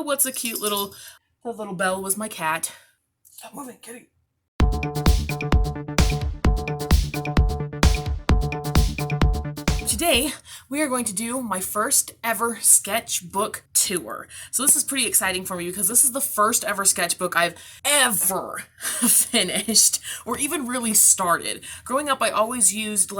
what's a cute little, the little bell was my cat. Stop moving, kitty. Today, we are going to do my first ever sketchbook tour. So this is pretty exciting for me because this is the first ever sketchbook I've ever finished or even really started. Growing up, I always used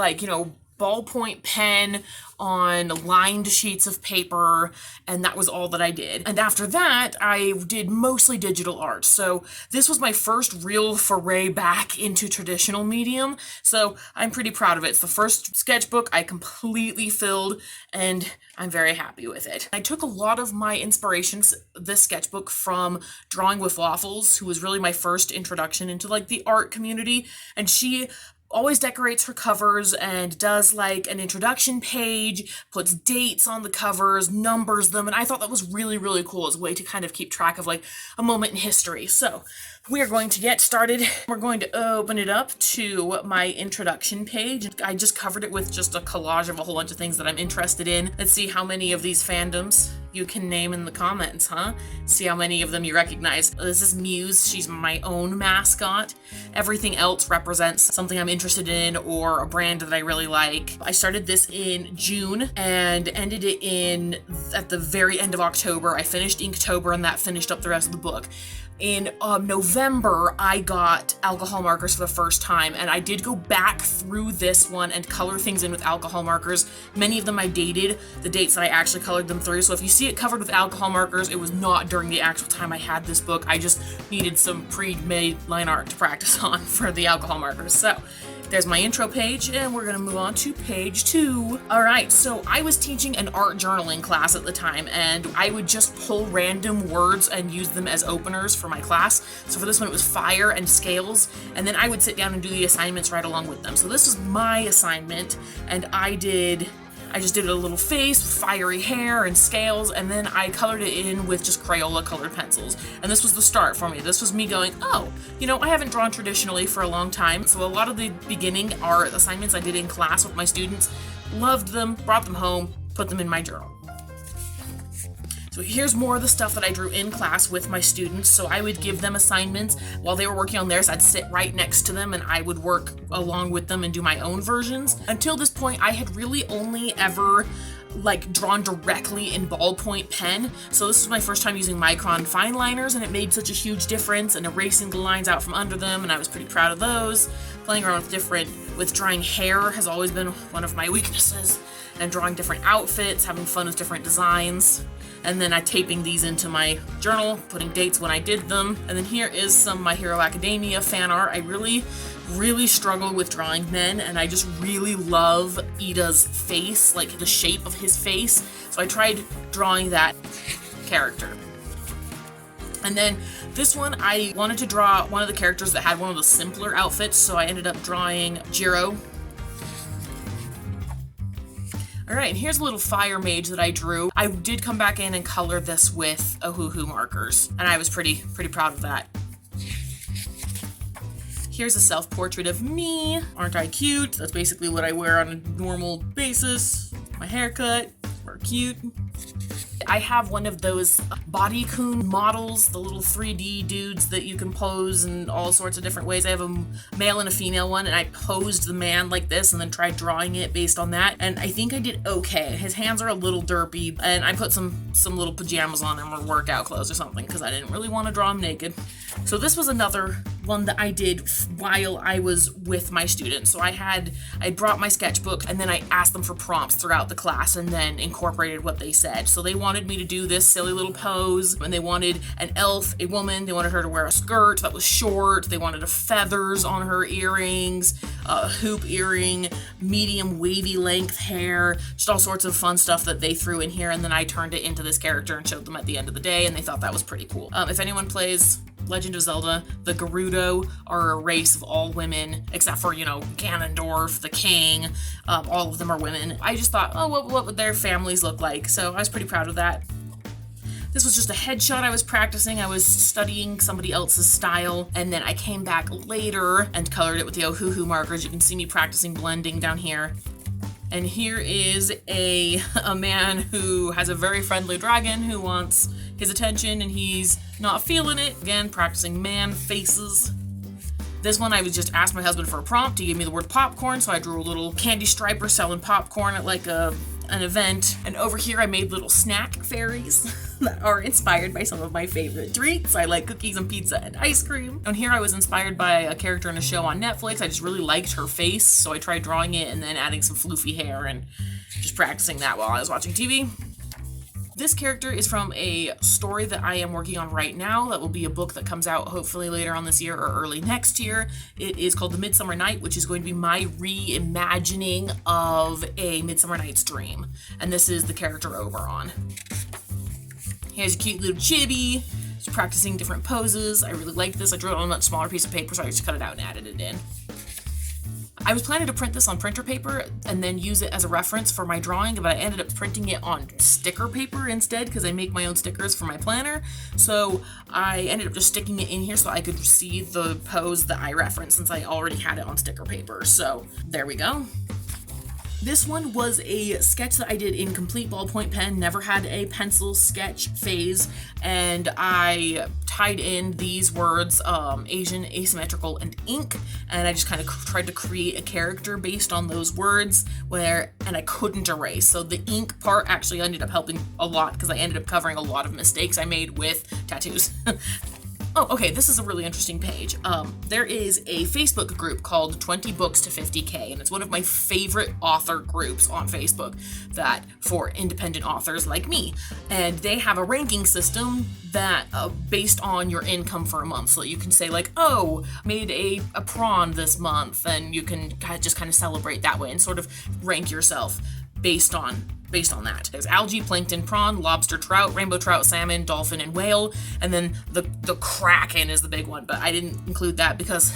ballpoint pen on lined sheets of paper, and that was all that I did. And after that, I did mostly digital art. So this was my first real foray back into traditional medium. So I'm pretty proud of it. It's the first sketchbook I completely filled, and I'm very happy with it. I took a lot of my inspirations, this sketchbook, from Drawing with Waffles, who was really my first introduction into the art community, and she always decorates her covers and does an introduction page, puts dates on the covers, numbers them, and I thought that was really, really cool as a way to kind of keep track of a moment in history. So we are going to get started. We're going to open it up to my introduction page. I just covered it with just a collage of a whole bunch of things that I'm interested in. Let's see how many of these fandoms you can name in the comments, huh? See how many of them you recognize. This is Muse. She's my own mascot. Everything else represents something I'm interested in or a brand that I really like. I started this in June and ended it at the very end of October. I finished Inktober, and that finished up the rest of the book. In November, I got alcohol markers for the first time, and I did go back through this one and color things in with alcohol markers. Many of them I dated, the dates that I actually colored them through, so if you see it covered with alcohol markers, it was not during the actual time I had this book. I just needed some pre-made line art to practice on for the alcohol markers. So there's my intro page, and we're gonna move on to page 2. All right, so I was teaching an art journaling class at the time, and I would just pull random words and use them as openers for my class. So for this one, it was fire and scales, and then I would sit down and do the assignments right along with them. So this was my assignment, and I just did a little face, fiery hair, and scales, and then I colored it in with just Crayola colored pencils. And this was the start for me. This was me going, oh, I haven't drawn traditionally for a long time, so a lot of the beginning art assignments I did in class with my students, loved them, brought them home, put them in my journal. So here's more of the stuff that I drew in class with my students. So I would give them assignments while they were working on theirs. I'd sit right next to them and I would work along with them and do my own versions. Until this point, I had really only ever drawn directly in ballpoint pen. So this was my first time using micron fine liners, and it made such a huge difference, and erasing the lines out from under them, and I was pretty proud of those. Playing around with drawing hair has always been one of my weaknesses, and drawing different outfits, having fun with different designs. And then taping these into my journal, putting dates when I did them. And then here is some My Hero Academia fan art. I really, really struggle with drawing men, and I just really love Ida's face, the shape of his face. So I tried drawing that character. And then this one, I wanted to draw one of the characters that had one of the simpler outfits, so I ended up drawing Jiro. Alright, and here's a little fire mage that I drew. I did come back in and color this with Ohuhu markers, and I was pretty proud of that. Here's a self-portrait of me. Aren't I cute? That's basically what I wear on a normal basis. My haircut, we're cute. I have one of those bodycoon models, the little 3D dudes that you can pose in all sorts of different ways. I have a male and a female one, and I posed the man like this and then tried drawing it based on that, and I think I did okay. His hands are a little derpy, and I put some little pajamas on him or workout clothes or something because I didn't really want to draw him naked. So this was another one that I did while I was with my students. So I brought my sketchbook, and then I asked them for prompts throughout the class and then incorporated what they said. So they wanted me to do this silly little pose, and they wanted an elf, a woman. They wanted her to wear a skirt that was short. They wanted feathers on her earrings, a hoop earring, medium wavy length hair, just all sorts of fun stuff that they threw in here, and then I turned it into this character and showed them at the end of the day, and they thought that was pretty cool. If anyone plays Legend of Zelda, the Gerudo are a race of all women, except for, Ganondorf, the king. All of them are women. I just thought, oh, what would their families look like? So I was pretty proud of that. This was just a headshot I was practicing. I was studying somebody else's style, and then I came back later and colored it with the Ohuhu markers. You can see me practicing blending down here. And here is a man who has a very friendly dragon who wants his attention and he's not feeling it. Again, practicing man faces. This one I was just asked my husband for a prompt. He gave me the word popcorn, so I drew a little candy striper selling popcorn at like an event. And over here I made little snack fairies that are inspired by some of my favorite treats. I like cookies and pizza and ice cream. And here I was inspired by a character in a show on Netflix. I just really liked her face, so I tried drawing it and then adding some floofy hair and just practicing that while I was watching TV. This character is from a story that I am working on right now. That will be a book that comes out hopefully later on this year or early next year. It is called The Midsummer Night, which is going to be my reimagining of A Midsummer Night's Dream. And this is the character over on. Here's a cute little chibi. Just practicing different poses. I really like this. I drew it on a much smaller piece of paper, so I just cut it out and added it in. I was planning to print this on printer paper and then use it as a reference for my drawing, but I ended up printing it on sticker paper instead because I make my own stickers for my planner. So I ended up just sticking it in here so I could see the pose that I referenced since I already had it on sticker paper. So there we go. This one was a sketch that I did in complete ballpoint pen, never had a pencil sketch phase, and I tied in these words, Asian, asymmetrical, and ink, and I just kind of tried to create a character based on those words, and I couldn't erase. So the ink part actually ended up helping a lot because I ended up covering a lot of mistakes I made with tattoos. Oh, okay, this is a really interesting page. There is a Facebook group called 20 Books to 50K, and it's one of my favorite author groups on Facebook for independent authors like me. And they have a ranking system that based on your income for a month, so that you can say like, oh, made a prawn this month, and you can just kind of celebrate that way and sort of rank yourself based on that. There's algae, plankton, prawn, lobster, trout, rainbow trout, salmon, dolphin, and whale. And then the kraken is the big one, but I didn't include that because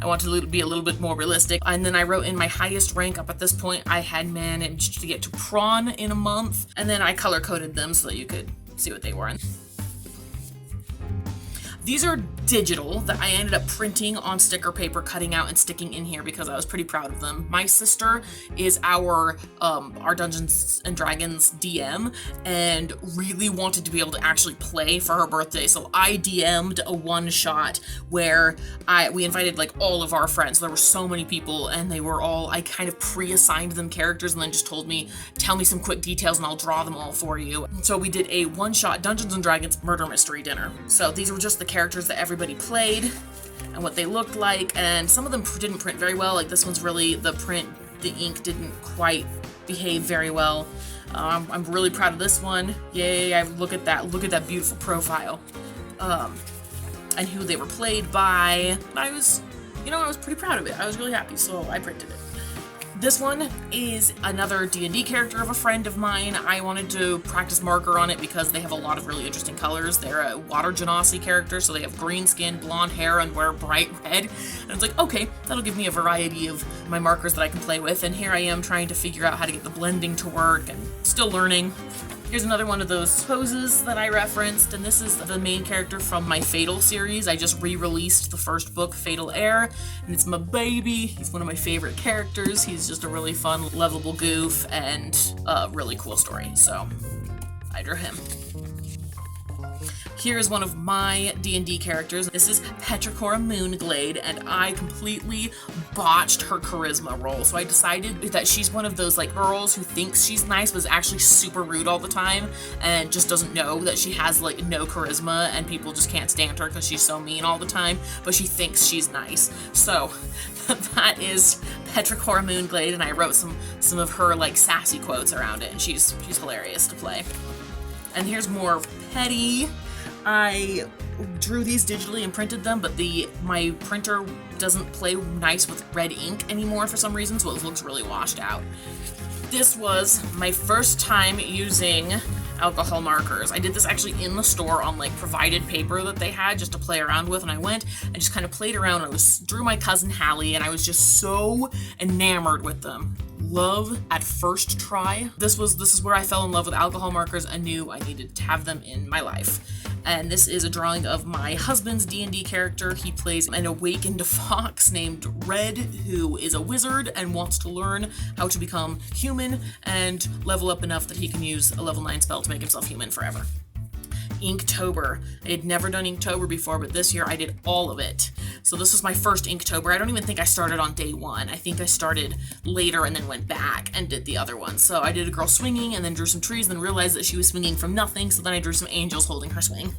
I want to be a little bit more realistic. And then I wrote in my highest rank up at this point, I had managed to get to prawn in a month. And then I color coded them so that you could see what they were. These are digital that I ended up printing on sticker paper, cutting out and sticking in here because I was pretty proud of them. My sister is our Dungeons and Dragons DM and really wanted to be able to actually play for her birthday. So I DM'd a one-shot where we invited like all of our friends. There were so many people and they were all, I kind of pre-assigned them characters and then just told me, tell me some quick details and I'll draw them all for you. So we did a one-shot Dungeons and Dragons murder mystery dinner. So these were just the characters that everybody played and what they looked like, and some of them didn't print very well. Like this one's really, the ink didn't quite behave very well. I'm really proud of this one. Yay, look at that beautiful profile. And who they were played by. I was pretty proud of it. I was really happy, so I printed it. This one is another D&D character of a friend of mine. I wanted to practice marker on it because they have a lot of really interesting colors. They're a water genasi character, so they have green skin, blonde hair, and wear bright red. And it's like, okay, that'll give me a variety of my markers that I can play with. And here I am trying to figure out how to get the blending to work and still learning. Here's another one of those poses that I referenced, and this is the main character from my Fatal series. I just re-released the first book, Fatal Air, and it's my baby. He's one of my favorite characters. He's just a really fun, lovable goof, and a really cool story, so I drew him. Here is one of my D&D characters. This is Petrichor Moonglade, and I completely botched her charisma roll. So I decided that she's one of those like girls who thinks she's nice but is actually super rude all the time and just doesn't know that she has like no charisma and people just can't stand her because she's so mean all the time, but she thinks she's nice. So that is Petrichor Moonglade, and I wrote some of her like sassy quotes around it, and she's hilarious to play. And here's more Petty. I drew these digitally and printed them, but my printer doesn't play nice with red ink anymore for some reason, so it looks really washed out. This was my first time using alcohol markers. I did this actually in the store on like provided paper that they had just to play around with, and I went and just kind of played around. I drew my cousin Hallie, and I was just so enamored with them. Love at first try. This is where I fell in love with alcohol markers and knew I needed to have them in my life. And this is a drawing of my husband's D&D character. He plays an awakened fox named Red, who is a wizard and wants to learn how to become human and level up enough that he can use a level 9 spell to make himself human forever. Inktober. I had never done Inktober before, but this year I did all of it. So this was my first Inktober. I don't even think I started on day one. I think I started later and then went back and did the other one. So I did a girl swinging and then drew some trees, then realized that she was swinging from nothing, so then I drew some angels holding her swing.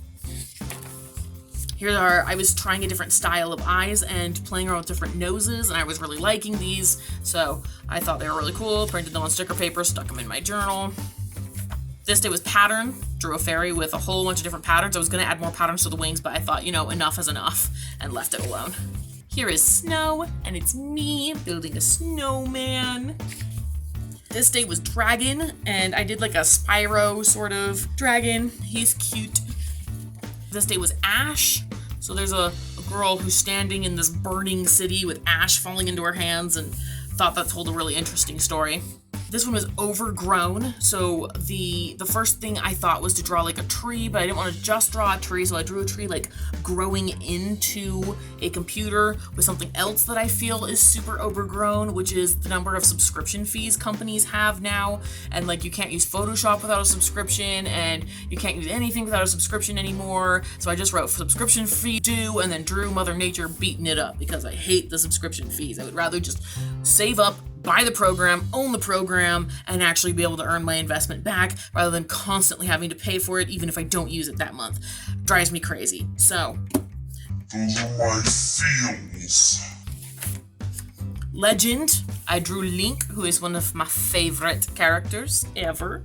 I was trying a different style of eyes and playing around with different noses, and I was really liking these, so I thought they were really cool. Printed them on sticker paper, stuck them in my journal. This day was pattern. Drew a fairy with a whole bunch of different patterns. I was going to add more patterns to the wings, but I thought, enough is enough, and left it alone. Here is snow, and it's me building a snowman. This day was dragon, and I did like a Spyro sort of dragon. He's cute. This day was ash. So there's a girl who's standing in this burning city with ash falling into her hands, and thought that told a really interesting story. This one was overgrown, so the first thing I thought was to draw like a tree, but I didn't want to just draw a tree, so I drew a tree like growing into a computer with something else that I feel is super overgrown, which is the number of subscription fees companies have now, and like you can't use Photoshop without a subscription, and you can't use anything without a subscription anymore, so I just wrote subscription fee due, and then drew Mother Nature beating it up, because I hate the subscription fees. I would rather just save up, buy the program, own the program, and actually be able to earn my investment back rather than constantly having to pay for it even if I don't use it that month. Drives me crazy. So, those are my feels. Legend, I drew Link, who is one of my favorite characters ever.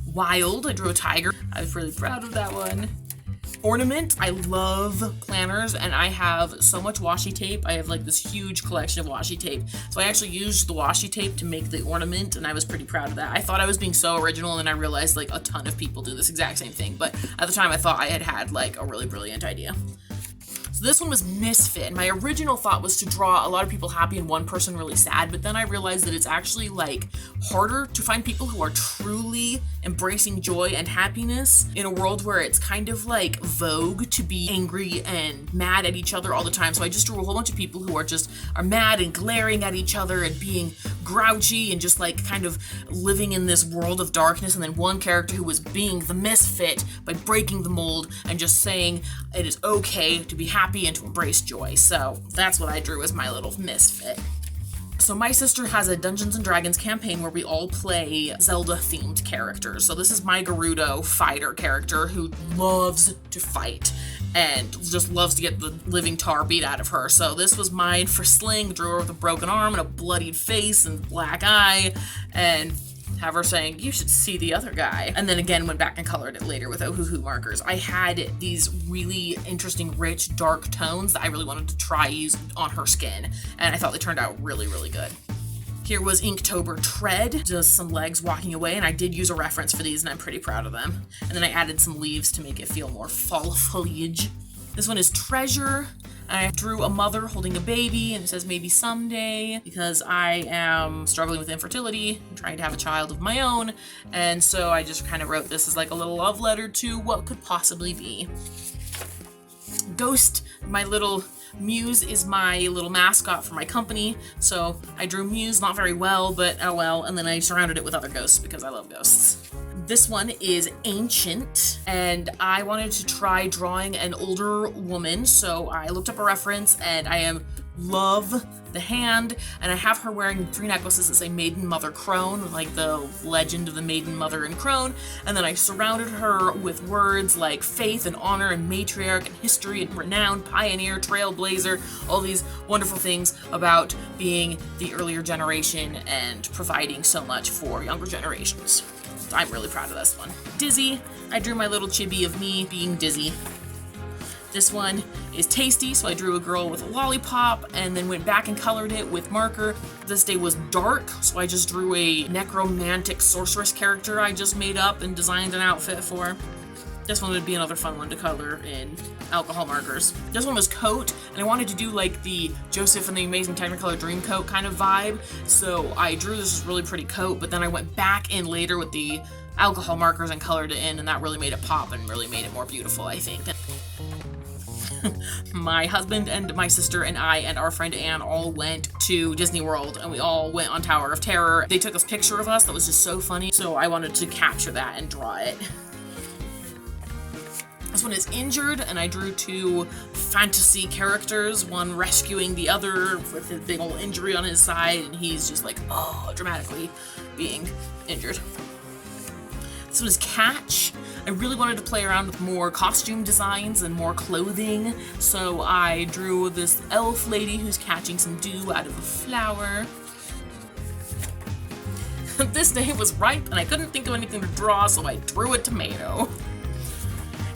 Wild, I drew a tiger. I was really proud of that one. Ornament, I love planners, and I have so much washi tape. I have like this huge collection of washi tape. So I actually used the washi tape to make the ornament, and I was pretty proud of that. I thought I was being so original, and then I realized like a ton of people do this exact same thing. But at the time I thought I had like a really brilliant idea. So this one was Misfit, and my original thought was to draw a lot of people happy and one person really sad, but then I realized that it's actually like harder to find people who are truly embracing joy and happiness in a world where it's kind of like vogue to be angry and mad at each other all the time. So I just drew a whole bunch of people who are mad and glaring at each other and being grouchy and just like kind of living in this world of darkness, and then one character who was being the misfit by breaking the mold and just saying it is okay to be happy and to embrace joy. So that's what I drew as my little misfit. So my sister has a Dungeons & Dragons campaign where we all play Zelda-themed characters. So this is my Gerudo Fighter character who loves to fight and just loves to get the living tar beat out of her. So this was mine for Sling. Drew her with a broken arm and a bloodied face and black eye, and have her saying, "You should see the other guy." And then again went back and colored it later with Ohuhu markers. I had these really interesting, rich, dark tones that I really wanted to try use on her skin, and I thought they turned out really, really good. Here was Inktober Tread, just some legs walking away, and I did use a reference for these, and I'm pretty proud of them. And then I added some leaves to make it feel more fall foliage. This one is Treasure. I drew a mother holding a baby, and it says maybe someday, because I am struggling with infertility and trying to have a child of my own, and so I just kind of wrote this as like a little love letter to what could possibly be. Ghost, my little Muse, is my little mascot for my company, so I drew Muse, not very well, but oh well, and then I surrounded it with other ghosts because I love ghosts. This one is Ancient, and I wanted to try drawing an older woman, so I looked up a reference, and I love the hand, and I have her wearing 3 necklaces that say Maiden Mother Crone, like the legend of the Maiden Mother and Crone, and then I surrounded her with words like faith and honor and matriarch and history and renown, pioneer, trailblazer, all these wonderful things about being the earlier generation and providing so much for younger generations. I'm really proud of this one. Dizzy, I drew my little chibi of me being dizzy. This one is Tasty, so I drew a girl with a lollipop and then went back and colored it with marker. This day was Dark, so I just drew a necromantic sorceress character I just made up and designed an outfit for. This one would be another fun one to color in alcohol markers. This one was Coat, and I wanted to do like the Joseph and the Amazing Technicolor Dreamcoat kind of vibe, so I drew this really pretty coat, but then I went back in later with the alcohol markers and colored it in, and that really made it pop and really made it more beautiful, I think. My husband and my sister and I and our friend Anne all went to Disney World, and we all went on Tower of Terror. They took this picture of us that was just so funny, so I wanted to capture that and draw it. This one is injured, and I drew 2 fantasy characters, one rescuing the other with a big old injury on his side, and he's just like, oh, dramatically being injured. This one is Catch. I really wanted to play around with more costume designs and more clothing, so I drew this elf lady who's catching some dew out of a flower. This day was ripe, and I couldn't think of anything to draw, so I drew a tomato.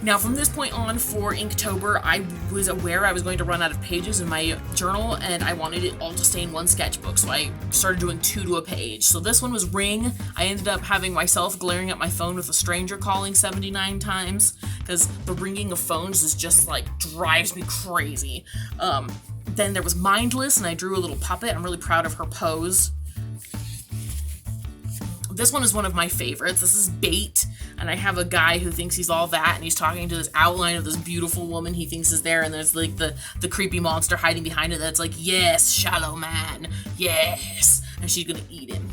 Now, from this point on for Inktober, I was aware I was going to run out of pages in my journal, and I wanted it all to stay in one sketchbook, so I started doing 2 to a page. So this one was Ring. I ended up having myself glaring at my phone with a stranger calling 79 times, because the ringing of phones is just, like, drives me crazy. Then there was Mindless, and I drew a little puppet. I'm really proud of her pose. This one is one of my favorites. This is Bait, and I have a guy who thinks he's all that, and he's talking to this outline of this beautiful woman he thinks is there, and there's like the creepy monster hiding behind it that's like, yes, shallow man, yes, and she's gonna eat him.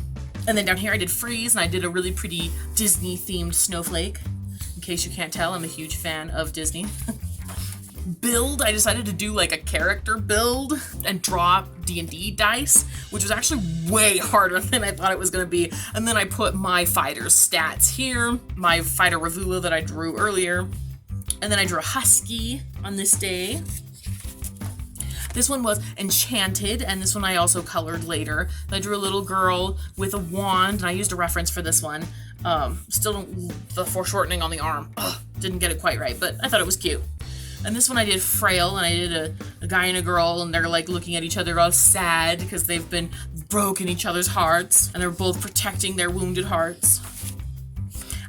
And then down here I did Freeze, and I did a really pretty Disney-themed Snowflake. In case you can't tell, I'm a huge fan of Disney. Build, I decided to do like a character build and draw D&D dice, which was actually way harder than I thought it was going to be. And then I put my fighter's stats here, my fighter Ravula that I drew earlier, and then I drew a husky on this day. This one was Enchanted, and this one I also colored later. I drew a little girl with a wand, and I used a reference for this one. Still don't, the foreshortening on the arm, didn't get it quite right, but I thought it was cute. And this one I did Frail, and I did a guy and a girl, and they're like looking at each other all sad because they've been broken each other's hearts, and they're both protecting their wounded hearts.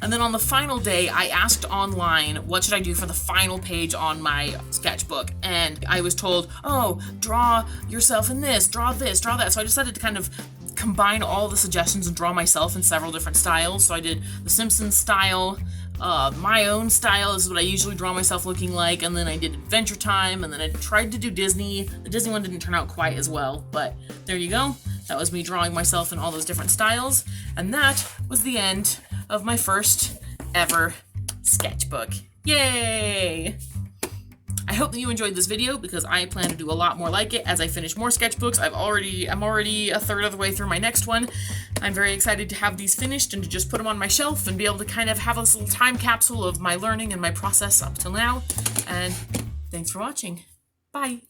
And then on the final day, I asked online, what should I do for the final page on my sketchbook? And I was told, oh, draw yourself in this, draw that. So I decided to kind of combine all the suggestions and draw myself in several different styles. So I did the Simpsons style, my own style is what I usually draw myself looking like, and then I did Adventure Time, and then I tried to do Disney. The Disney one didn't turn out quite as well, but there you go. That was me drawing myself in all those different styles, and that was the end of my first ever sketchbook. Yay! I hope that you enjoyed this video, because I plan to do a lot more like it as I finish more sketchbooks. I'm already a third of the way through my next one. I'm very excited to have these finished and to just put them on my shelf and be able to kind of have this little time capsule of my learning and my process up till now. And thanks for watching. Bye!